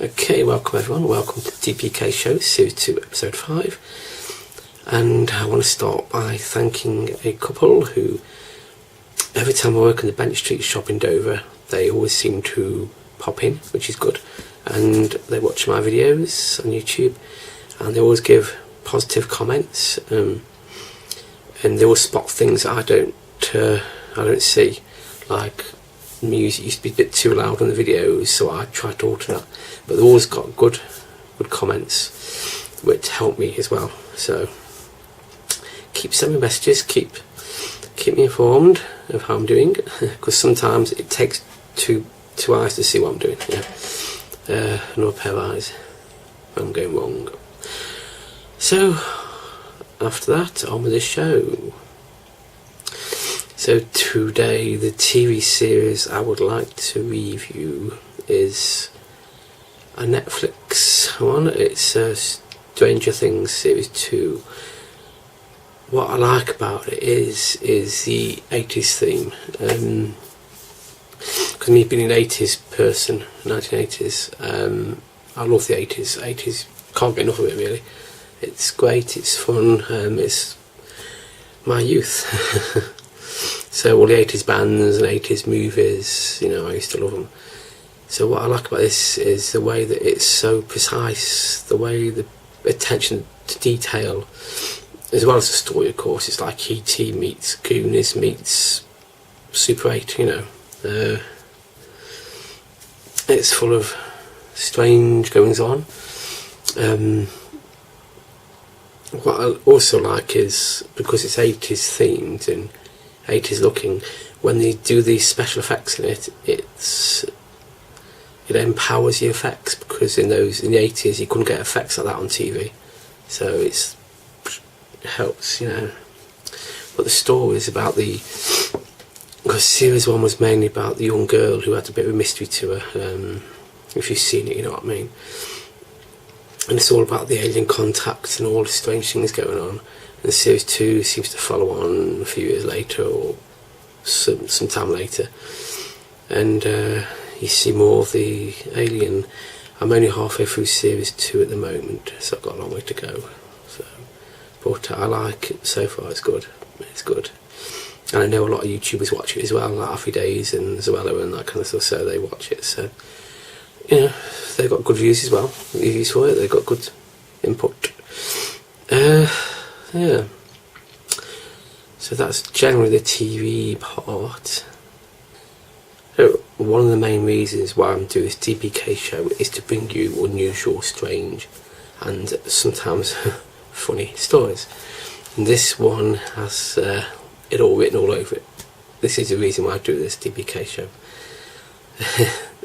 Okay, welcome everyone, welcome to DPK Show Series 2 Episode 5, and I want to start by thanking a couple who, every time I work in the Bench Street shop in Dover, they always seem to pop in, which is good, and they watch my videos on YouTube, and they always give positive comments, and they always spot things that I don't see, like music used to be a bit too loud on the videos, so I tried to alter that, but they've always got good comments which help me as well. So keep sending messages, keep me informed of how I'm doing, because sometimes it takes two eyes to see what I'm doing, another pair of eyes when I'm going wrong. So after that, on with the show. So today, the TV series I would like to review is a Netflix one. It's Stranger Things Series 2. What I like about it is the 80s theme. Because me being an 80s person, 1980s, I love the 80s. 80s, can't get enough of it really. It's great, it's fun, it's my youth. So all the 80s bands and 80s movies, I used to love them. So what I like about this is the way that it's so precise, the way the attention to detail, as well as the story, of course. It's like E.T. meets Goonies meets Super 8, It's full of strange goings on. What I also like is, because it's 80s themed and 80s looking, when they do these special effects in it, it empowers the effects, because in the 80s you couldn't get effects like that on TV, so it helps, But the story is about because series 1 was mainly about the young girl who had a bit of a mystery to her, if you've seen it, you know what I mean. And it's all about the alien contact and all the strange things going on. And series 2 seems to follow on a few years later, or some time later. And you see more of the alien. I'm only halfway through series 2 at the moment, so I've got a long way to go. But I like it so far. It's good. It's good. And I know a lot of YouTubers watch it as well, like Happy Days and Zoella and that kind of stuff, so they watch it. So they've got good views as well, reviews for it, they've got good input. Yeah, so that's generally the TV part. So one of the main reasons why I'm doing this DPK show is to bring you unusual, strange and sometimes funny stories. And this one has it all written all over it. This is the reason why I do this DPK show.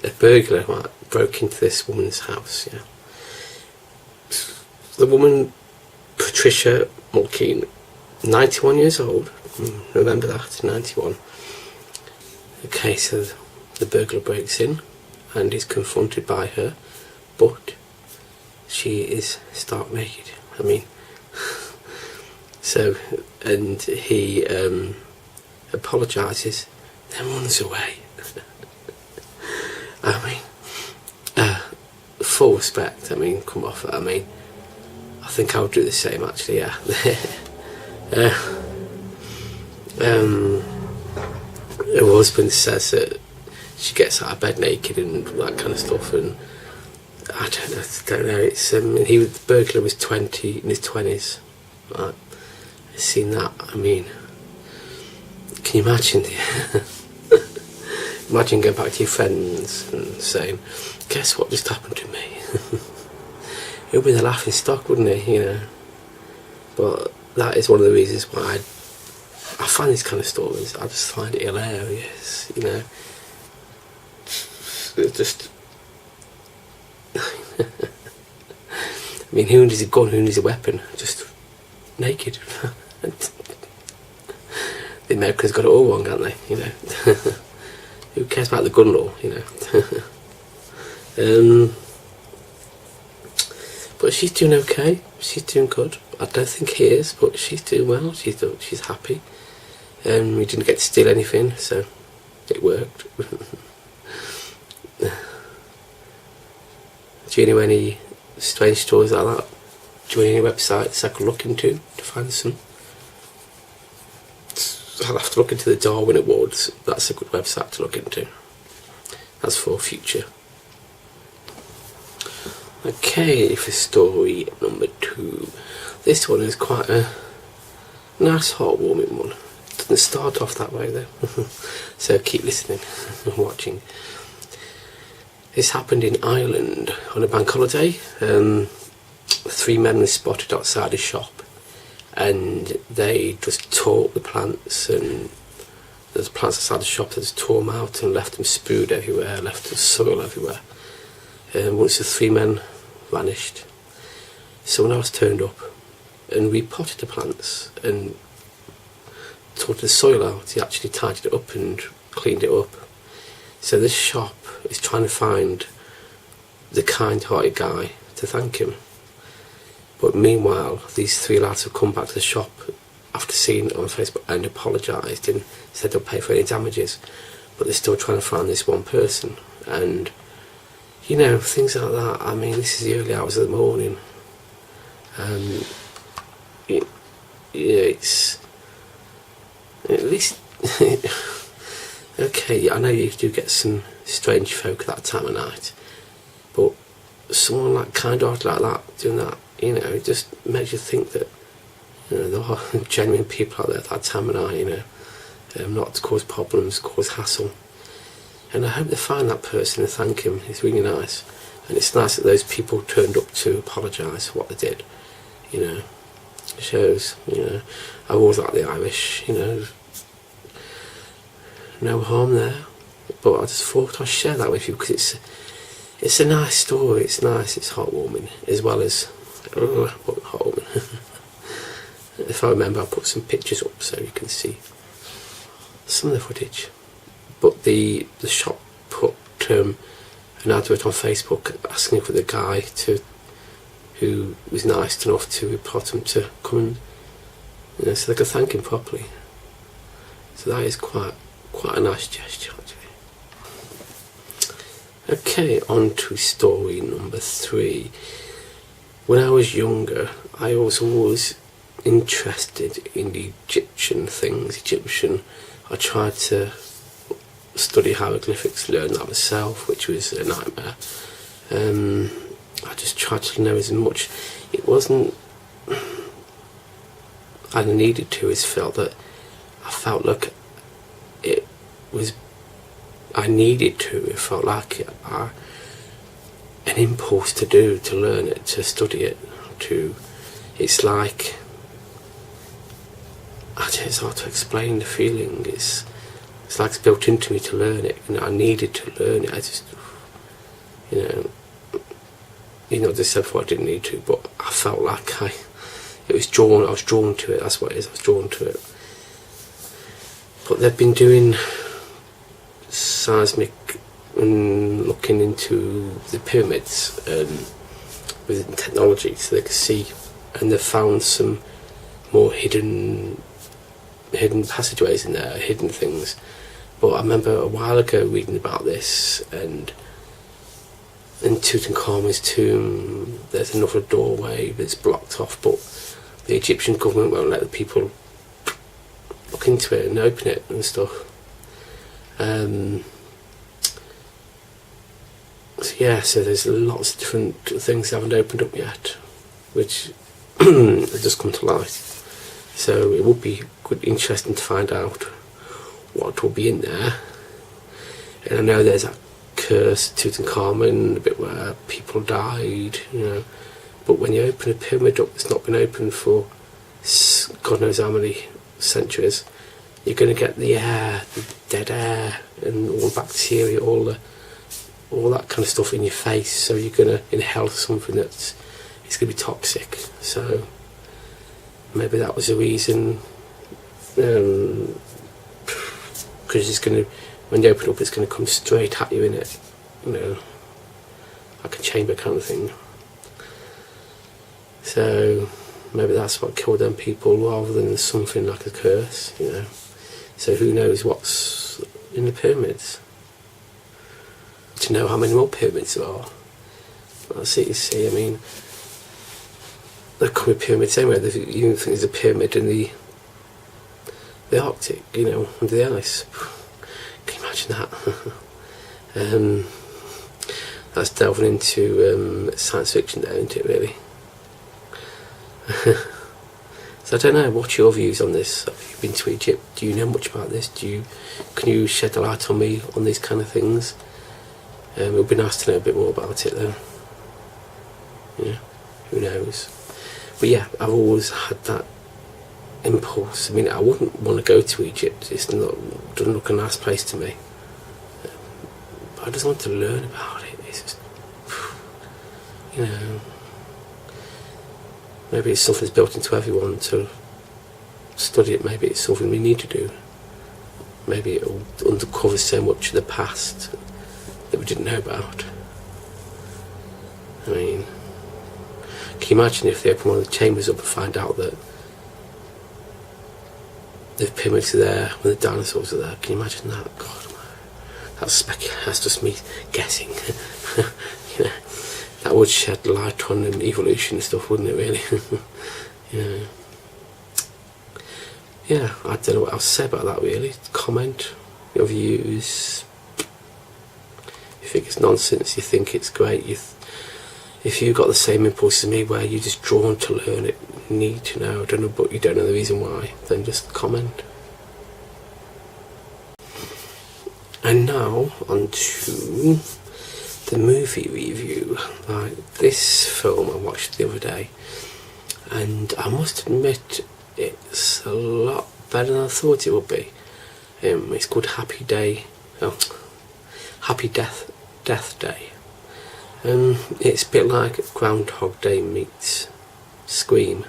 A burglar broke into this woman's house. The woman, Patricia Mulkeen, 91 years old. Remember that, 91. Okay, so the burglar breaks in and is confronted by her, but she is stark naked. And he apologises, then runs away. Full respect, come off it. I think I would do the same actually, yeah. Her husband says that she gets out of bed naked and that kind of stuff, and I don't know, it's the burglar was 20, in his 20s, right? I've seen that, can you imagine? Imagine going back to your friends and saying, guess what just happened to me? He'll be the laughing stock, wouldn't he, But that is one of the reasons why I find these kind of stories, I just find it hilarious, It's just who needs a gun, who needs a weapon? Just naked. The Americans got it all wrong, haven't they, Who cares about the gun law, But she's doing okay. She's doing good. I don't think he is, but she's doing well. She's happy. We didn't get to steal anything, so it worked. Do you know any strange stories like that? Do you know any websites I could look into to find some? I'll have to look into the Darwin Awards. That's a good website to look into. That's for future. Okay, for story number 2. This one is quite a nice, heartwarming one. It doesn't start off that way though. So keep listening and watching. This happened in Ireland on a bank holiday. 3 men were spotted outside a shop, and they just tore up the plants, and there's plants outside the shop. They just tore them out and left them spewed everywhere, left the soil everywhere. And once the 3 men vanished, someone else turned up and repotted the plants and sorted the soil out. He actually tidied it up and cleaned it up. So this shop is trying to find the kind-hearted guy to thank him. But meanwhile, these 3 lads have come back to the shop after seeing it on Facebook and apologised and said they'll pay for any damages. But they're still trying to find this one person. And, you know, things like that. I mean, this is the early hours of the morning. It's... At least... Okay, I know you do get some strange folk at that time of night, but someone like kind-hearted like that doing that, you know, it just makes you think that, you know, there are genuine people out there at that time of night, you know, not to cause problems, cause hassle. And I hope they find that person and thank him. It's really nice, and it's nice that those people turned up to apologise for what they did. You know, it shows. You know, I've always liked the Irish. You know. No harm there, but I just thought I'd share that with you because it's a nice story. It's nice, it's heartwarming, as well as heartwarming. If I remember, I'll put some pictures up so you can see some of the footage. But the shop put an advert on Facebook asking for the guy who was nice enough to report him to come and, you know, so they could thank him properly. So that is quite a nice gesture, actually. Okay, on to story number 3. When I was younger, I was always interested in the Egyptian things. I tried to study hieroglyphics, learn that myself, which was a nightmare. I just tried to know as much. It wasn't I needed to, is felt like it was, I needed to, it felt like an impulse to learn it, to study it, it's like, it's hard to explain the feeling, it's like it's built into me to learn it, and I needed to learn it. I just, you know, as I said before, I didn't need to, but I felt like I was drawn to it, that's what it is, I was drawn to it. But they've been doing seismic and looking into the pyramids with technology, so they can see, and they've found some more hidden passageways in there, hidden things. But I remember a while ago reading about this, and in Tutankhamun's tomb there's another doorway that's blocked off, but the Egyptian government won't let the people look into it and open it and stuff. So there's lots of different things that haven't opened up yet, which have just come to light. So it would be interesting to find out what will be in there. And I know there's that curse, Tutankhamun, the bit where people died, you know. But when you open a pyramid up that's not been opened for God knows how many centuries, you're going to get the air, the dead air, and all the bacteria, all that kind of stuff in your face. So you're going to inhale something it's going to be toxic. So maybe that was the reason. Because it's going to, when you open up, it's going to come straight at you in it, you know, like a chamber kind of thing. So maybe that's what killed them people, rather than something like a curse, you know. So who knows what's in the pyramids? To know how many more pyramids there are. that's it, you see. I mean, there could be pyramids anywhere. You think there's a pyramid in the Arctic, you know, under the ice. Can you imagine that? That's delving into science fiction there, isn't it, really? So I don't know, what's your views on this? Have you been to Egypt? Do you know much about this? Can you shed a light on me on these kind of things? It would be nice to know a bit more about it though. Yeah, who knows? But yeah, I've always had that impulse. I mean, I wouldn't want to go to Egypt. It doesn't look a nice place to me. But I just want to learn about it. It's just, you know, maybe it's something that's built into everyone to study it. Maybe it's something we need to do. Maybe it'll uncover so much of the past that we didn't know about. I mean, can you imagine if they open one of the chambers up and find out that the pyramids are there when the dinosaurs are there? Can you imagine that? God, that's just me guessing. You know, that would shed light on evolution and stuff, wouldn't it, really? You know. Yeah, I don't know what else to say about that, really. Comment your views. You think it's nonsense, you think it's great, if you've got the same impulse as me where you're just drawn to learn it, need to know, I don't know, but you don't know the reason why, then just comment. And now on to the movie review. Right, this film I watched the other day, and I must admit it's a lot better than I thought it would be. It's called Happy Death Day. It's a bit like Groundhog Day meets Scream.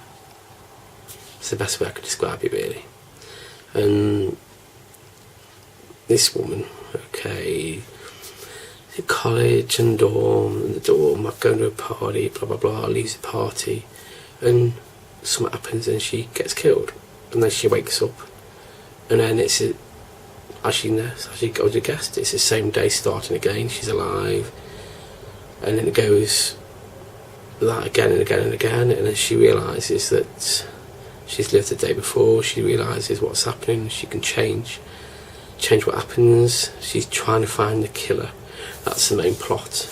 It's the best way I could describe it, really. And this woman, okay, at college and the dorm, going to a party, blah blah blah, leaves the party, and something happens and she gets killed, and then she wakes up, and then it's as you would have guessed, it's the same day starting again. She's alive, and then it goes that again and again and again, and then she realises that she's lived the day before. She realises what's happening. She can change what happens. She's trying to find the killer. That's the main plot.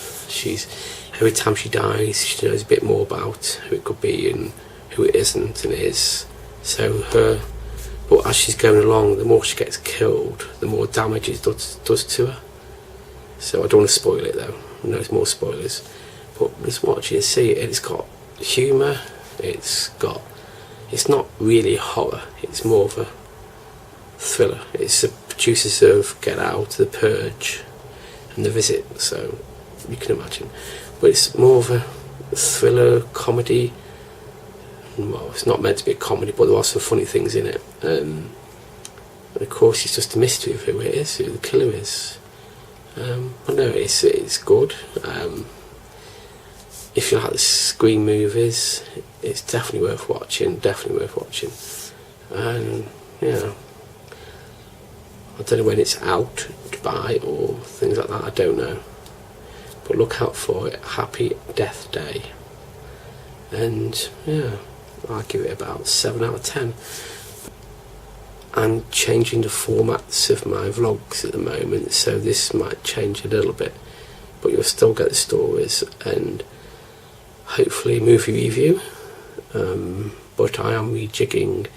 Every time she dies, she knows a bit more about who it could be and who it isn't and is. But as she's going along, the more she gets killed, the more damage it does to her. So I don't want to spoil it though. I know there's more spoilers, but just watch it, see it. It's got humour. It's not really horror. It's more of a thriller. It's the producers of Get Out, The Purge, and The Visit. So you can imagine. But it's more of a thriller comedy. Well, it's not meant to be a comedy, but there are some funny things in it. And of course, it's just a mystery of who it is, who the killer is. But no, it's good. If you like the Scream movies, it's definitely worth watching. And yeah, I don't know when it's out to buy or things like that. I don't know, but look out for it. Happy Death Day. And yeah, I'll give it about 7 out of 10. I'm changing the formats of my vlogs at the moment, so this might change a little bit, but you'll still get the stories and hopefully movie review. But I am rejigging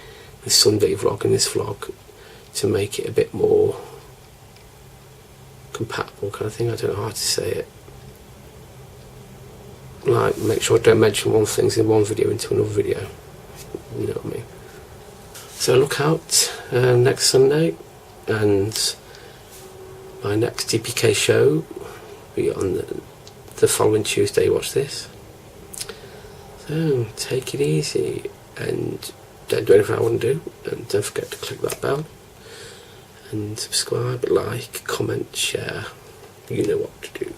the Sunday vlog and this vlog to make it a bit more compatible kind of thing. I don't know how to say it. Like, make sure I don't mention one thing in one video into another video. You know what I mean? So look out next Sunday, and my next TPK show will be on the following Tuesday. Watch this. So take it easy and don't do anything I wouldn't do, and don't forget to click that bell and subscribe, like, comment, share. You know what to do.